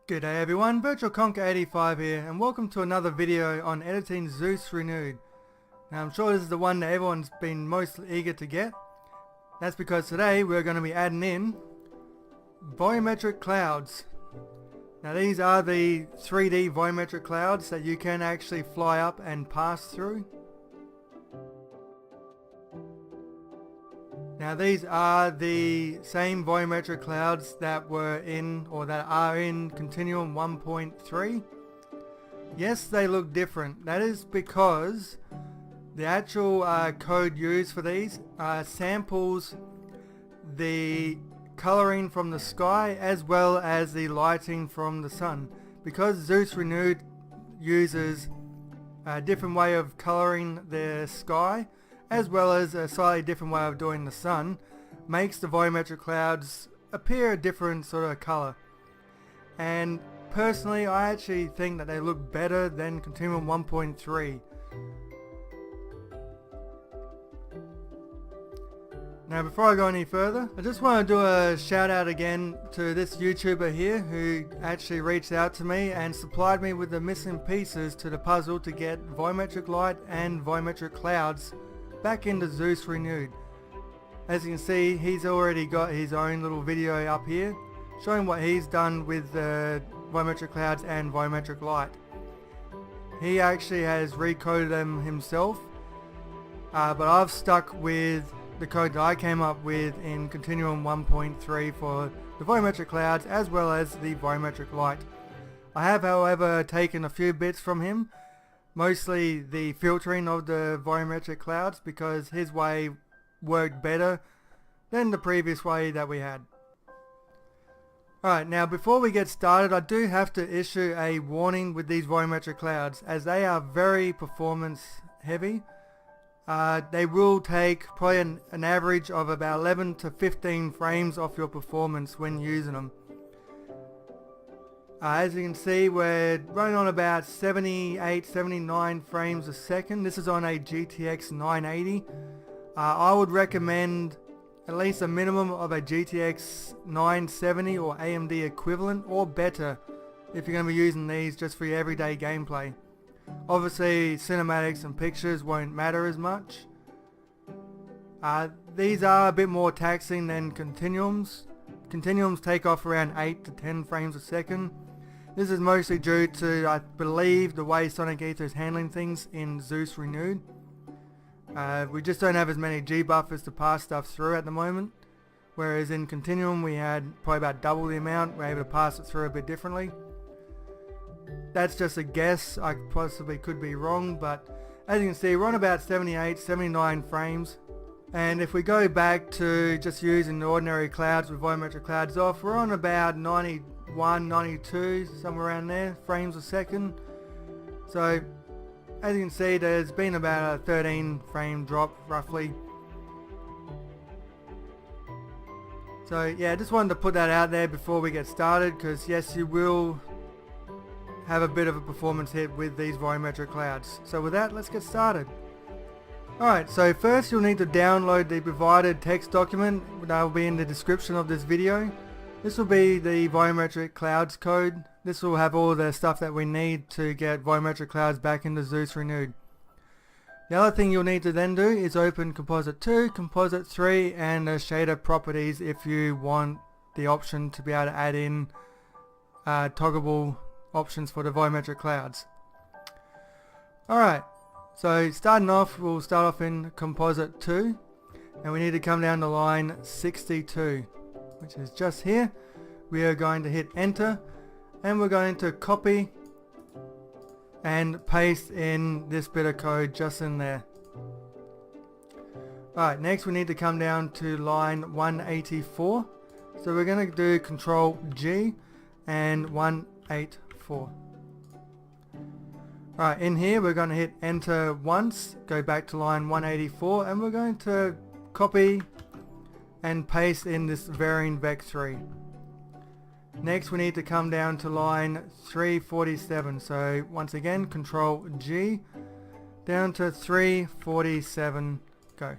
G'day everyone, VirtualConker85 here, and welcome to another video on editing SEUS Renewed. Now I'm sure this is the one that everyone's been most eager to get. That's because today we're going to be adding in Volumetric Clouds. Now these are the 3D volumetric clouds that you can actually fly up and pass through. Now these are the same volumetric clouds that were in, or that are in Continuum 1.3. Yes, they look different. That is because the actual code used for these samples the coloring from the sky as well as the lighting from the sun. Because SEUS Renewed uses a different way of coloring the sky as well as a slightly different way of doing the sun, makes the volumetric clouds appear a different sort of color. And personally, I actually think that they look better than Continuum 1.3. Now before I go any further, I just want to do a shout out again to this YouTuber here who actually reached out to me and supplied me with the missing pieces to the puzzle to get volumetric light and volumetric clouds back into SEUS Renewed. As you can see, he's already got his own little video up here showing what he's done with the volumetric clouds and volumetric light. He actually has recoded them himself, but I've stuck with the code that I came up with in Continuum 1.3 for the volumetric clouds as well as the volumetric light. I have, however, taken a few bits from him, mostly the filtering of the volumetric clouds, because his way worked better than the previous way that we had. Alright, now before we get started, I do have to issue a warning with these volumetric clouds, as they are very performance heavy. They will take probably an average of about 11 to 15 frames off your performance when using them. As you can see, we're running on about 78-79 frames a second. This is on a GTX 980. I would recommend at least a minimum of a GTX 970 or AMD equivalent or better if you're going to be using these just for your everyday gameplay. Obviously cinematics and pictures won't matter as much. These are a bit more taxing than Continuums. Continuums take off around 8 to 10 frames a second. This is mostly due to, I believe, the way Sonic Ether is handling things in SEUS Renewed. We just don't have as many G buffers to pass stuff through at the moment, whereas in Continuum we had probably about double the amount. We're able to pass it through a bit differently. That's just a guess, I possibly could be wrong, but as you can see, we're on about 78-79 frames. And if we go back to just using the ordinary clouds with volumetric clouds off, we're on about 91, 92, somewhere around there, frames a second. So as you can see, there's been about a 13 frame drop roughly. So yeah, just wanted to put that out there before we get started, because yes, you will have a bit of a performance hit with these volumetric clouds. So with that, let's get started. Alright, so first you'll need to download the provided text document that will be in the description of this video. This will be the volumetric clouds code. This will have all the stuff that we need to get volumetric clouds back into SEUS Renewed. The other thing you'll need to then do is open Composite 2, Composite 3 and the shader properties if you want the option to be able to add in toggleable options for the volumetric clouds. Alright, so starting off, we'll start off in Composite 2 and we need to come down to line 62, which is just here. We are going to hit enter and we're going to copy and paste in this bit of code just in there. Alright, next we need to come down to line 184. So we're going to do Control G and 184. Alright, in here we're going to hit enter once, go back to line 184, and we're going to copy and paste in this varying vec 3. Next we need to come down to line 347, so once again Control G down to 347, go.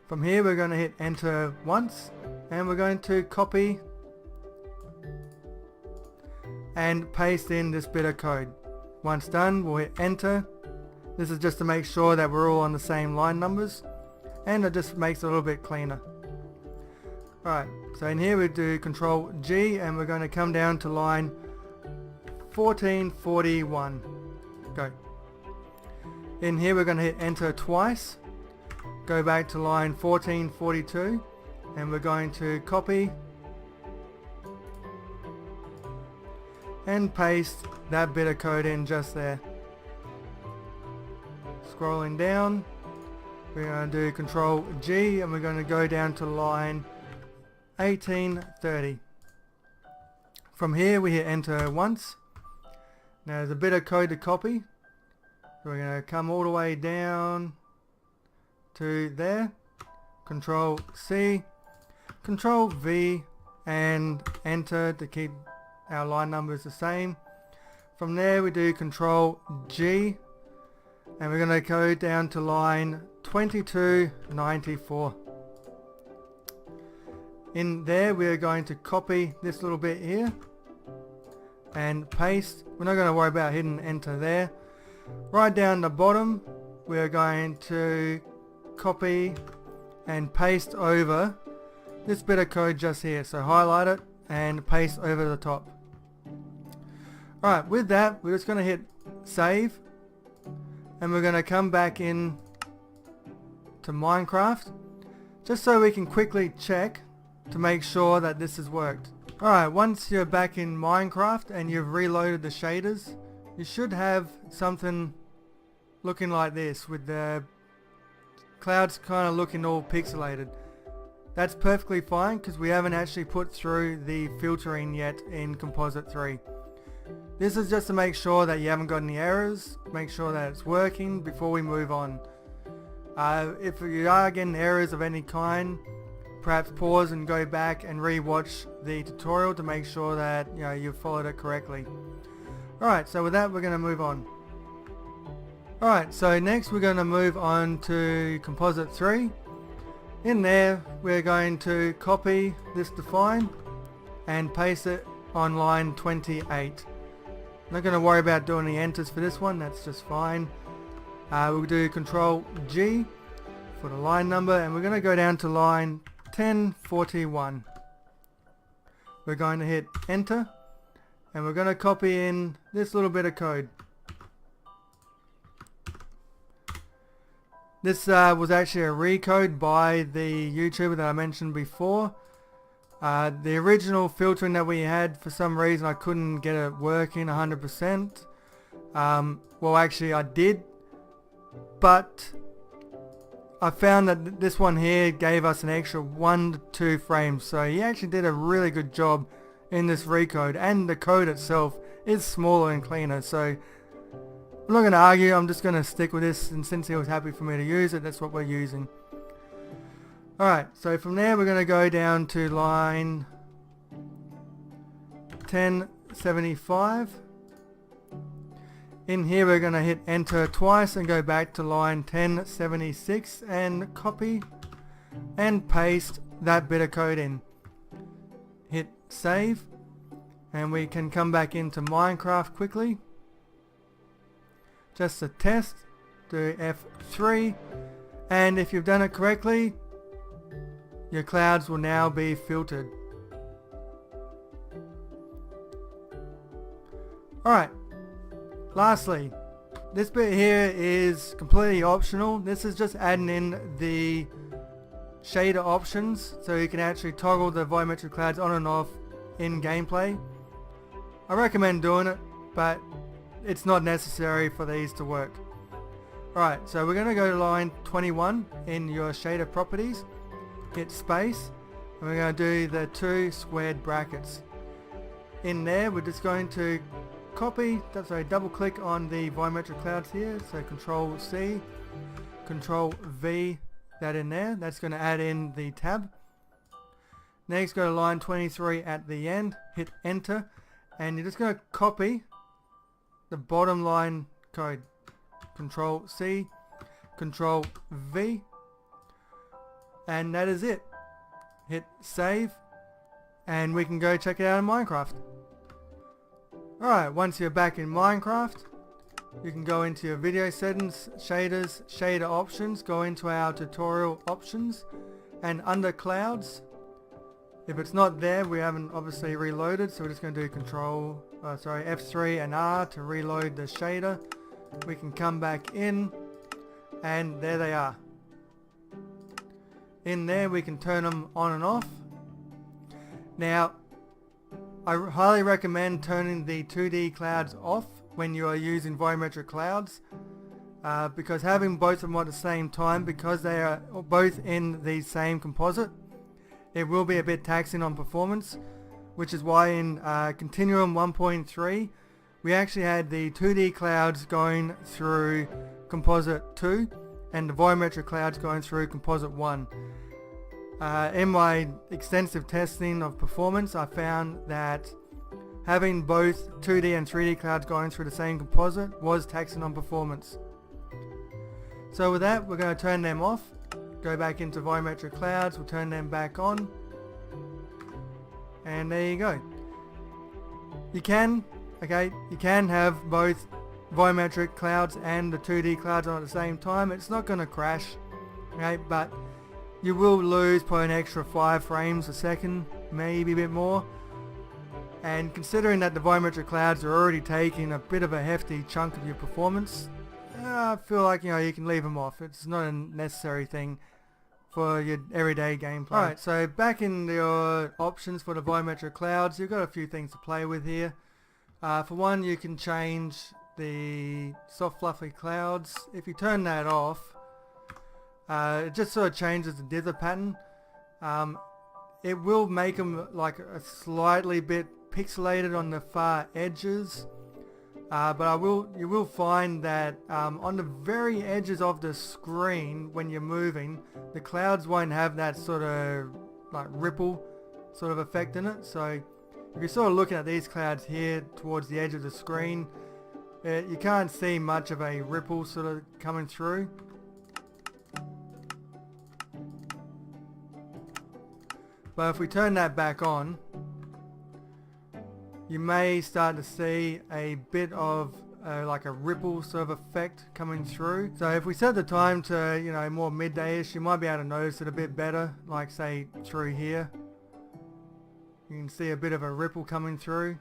From here we're going to hit enter once and we're going to copy and paste in this bit of code. Once done, we'll hit enter. This is just to make sure that we're all on the same line numbers, and it just makes it a little bit cleaner. Alright, so in here we do Control G, and we're going to come down to line 1441. Go. In here we're going to hit enter twice, go back to line 1442, and we're going to copy and paste that bit of code in just there. Scrolling down, we're going to do Control G, and we're going to go down to line 1830. From here we hit enter once. Now there's a bit of code to copy. We're going to come all the way down to there. Control C, Control V, and enter to keep our line numbers the same. From there we do Control G, and we're going to go down to line 2294. In there we're going to copy this little bit here and paste. We're not going to worry about hitting enter there. Right down the bottom we're going to copy and paste over this bit of code just here. So highlight it and paste over the top. Alright, with that we're just going to hit save, and we're going to come back in to Minecraft just so we can quickly check to make sure that this has worked. Alright, once you're back in Minecraft and you've reloaded the shaders, you should have something looking like this, with the clouds kind of looking all pixelated. That's perfectly fine because we haven't actually put through the filtering yet in Composite 3. This is just to make sure that you haven't got any errors, make sure that it's working before we move on. If you are getting errors of any kind, perhaps pause and go back and re-watch the tutorial to make sure that you've followed it correctly. Alright, so with that we're going to move on. Alright, so next we're going to move on to Composite 3. In there we're going to copy this define and paste it on line 28. I'm not going to worry about doing the enters for this one, that's just fine. We'll do Control G for the line number, and we're going to go down to line 1041. We're going to hit enter, and we're going to copy in this little bit of code. This was actually a recode by the YouTuber that I mentioned before. The original filtering that we had, for some reason I couldn't get it working 100%. Well, actually I did, but I found that this one here gave us an extra 1 to 2 frames, so he actually did a really good job in this recode, and the code itself is smaller and cleaner, so I'm not going to argue, I'm just going to stick with this, and since he was happy for me to use it, that's what we're using. Alright, so from there we're going to go down to line 1075. In here we're going to hit enter twice and go back to line 1076 and copy and paste that bit of code in. Hit save, and we can come back into Minecraft quickly. Just to test, do F3, and if you've done it correctly, your clouds will now be filtered. Alright, lastly, this bit here is completely optional. This is just adding in the shader options so you can actually toggle the volumetric clouds on and off in gameplay. I recommend doing it, but it's not necessary for these to work. Alright, so we're going to go to line 21 in your shader properties, hit space, and we're going to do the 2 squared brackets. In there we're just going to double click on the volumetric clouds here, so Control C, Control V, that in there, that's going to add in the tab. Next go to line 23 at the end, hit enter, and you're just going to copy the bottom line code. Control C, Control V, and that is it. Hit save, and we can go check it out in Minecraft. Alright, once you're back in Minecraft, you can go into your video settings, shaders, shader options, go into our tutorial options, and under clouds, if it's not there, we haven't obviously reloaded, so we're just going to do F3 and R to reload the shader. We can come back in, and there they are. In there we can turn them on and off. Now, I highly recommend turning the 2D clouds off when you are using Volumetric Clouds, because having both of them at the same time, because they are both in the same composite, it will be a bit taxing on performance, which is why in Continuum 1.3 we actually had the 2D clouds going through Composite 2 and the Volumetric Clouds going through Composite 1. In my extensive testing of performance, I found that having both 2D and 3D clouds going through the same composite was taxing on performance. So with that, we're going to turn them off, go back into Volumetric Clouds, we'll turn them back on, and there you go. You can have both Volumetric Clouds and the 2D clouds on at the same time. It's not going to crash, okay, but you will lose probably an extra 5 frames a second, maybe a bit more. And considering that the Volumetric Clouds are already taking a bit of a hefty chunk of your performance, I feel like you can leave them off. It's not a necessary thing for your everyday gameplay. Alright, so back in your options for the Volumetric Clouds, you've got a few things to play with here. For one, you can change the soft fluffy clouds. If you turn that off, it just sort of changes the dither pattern. It will make them like a slightly bit pixelated on the far edges, but you will find that on the very edges of the screen when you're moving, the clouds won't have that sort of like ripple sort of effect in it. So if you're sort of looking at these clouds here towards the edge of the screen, you can't see much of a ripple sort of coming through. But if we turn that back on, you may start to see a bit of like a ripple sort of effect coming through. So if we set the time to more midday-ish, you might be able to notice it a bit better, like say through here. You can see a bit of a ripple coming through.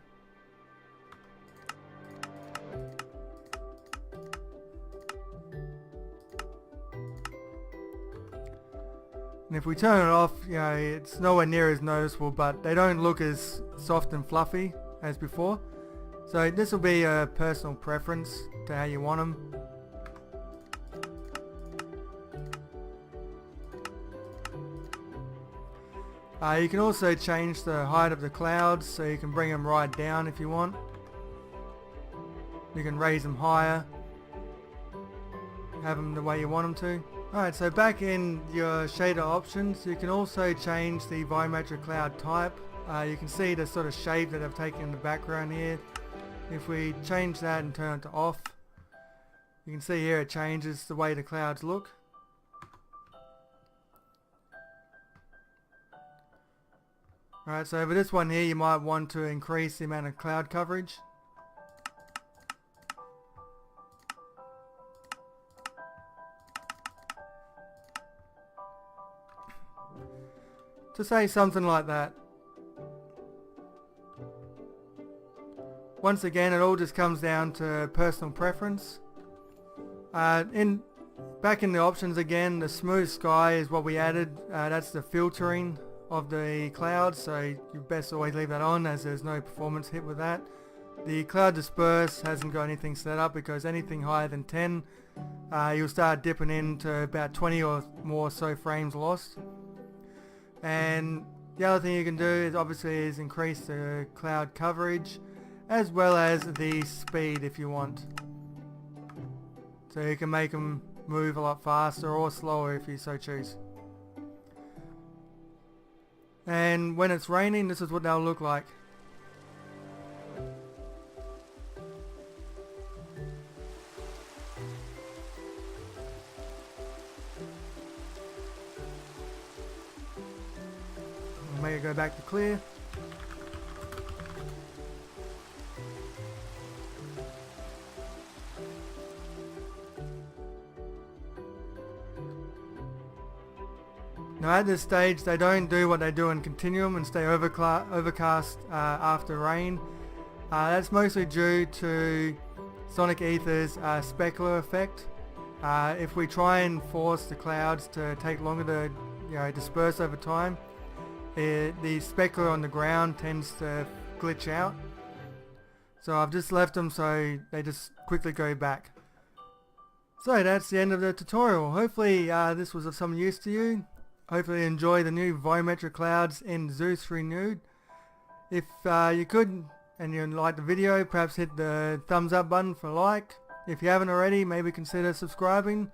And if we turn it off, it's nowhere near as noticeable, but they don't look as soft and fluffy as before. So this will be a personal preference to how you want them. You can also change the height of the clouds, so you can bring them right down if you want. You can raise them higher, have them the way you want them to. Alright, so back in your shader options, you can also change the Volumetric Cloud type. You can see the sort of shape that I've taken in the background here. If we change that and turn it to off, you can see here it changes the way the clouds look. Alright, so for this one here, you might want to increase the amount of cloud coverage. To say something like that. Once again, it all just comes down to personal preference. Back in the options again, the smooth sky is what we added. That's the filtering of the clouds, so you best always leave that on, as there's no performance hit with that. The cloud disperse hasn't got anything set up, because anything higher than 10, you'll start dipping into about 20 or more so frames lost. And the other thing you can do is obviously increase the cloud coverage as well as the speed if you want. So you can make them move a lot faster or slower if you so choose. And when it's raining, this is what they'll look like. Make it go back to clear. Now at this stage they don't do what they do in Continuum and stay overcast after rain. That's mostly due to Sonic Ether's specular effect. If we try and force the clouds to take longer to disperse over time, the specular on the ground tends to glitch out. So I've just left them so they just quickly go back. So that's the end of the tutorial. Hopefully this was of some use to you. Hopefully you enjoy the new Volumetric Clouds in SEUS Renewed. If you could and you liked the video, perhaps hit the thumbs up button for a like. If you haven't already, maybe consider subscribing.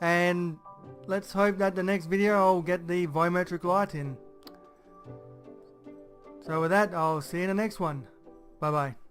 And let's hope that the next video I'll get the volumetric light in. So with that, I'll see you in the next one. Bye bye.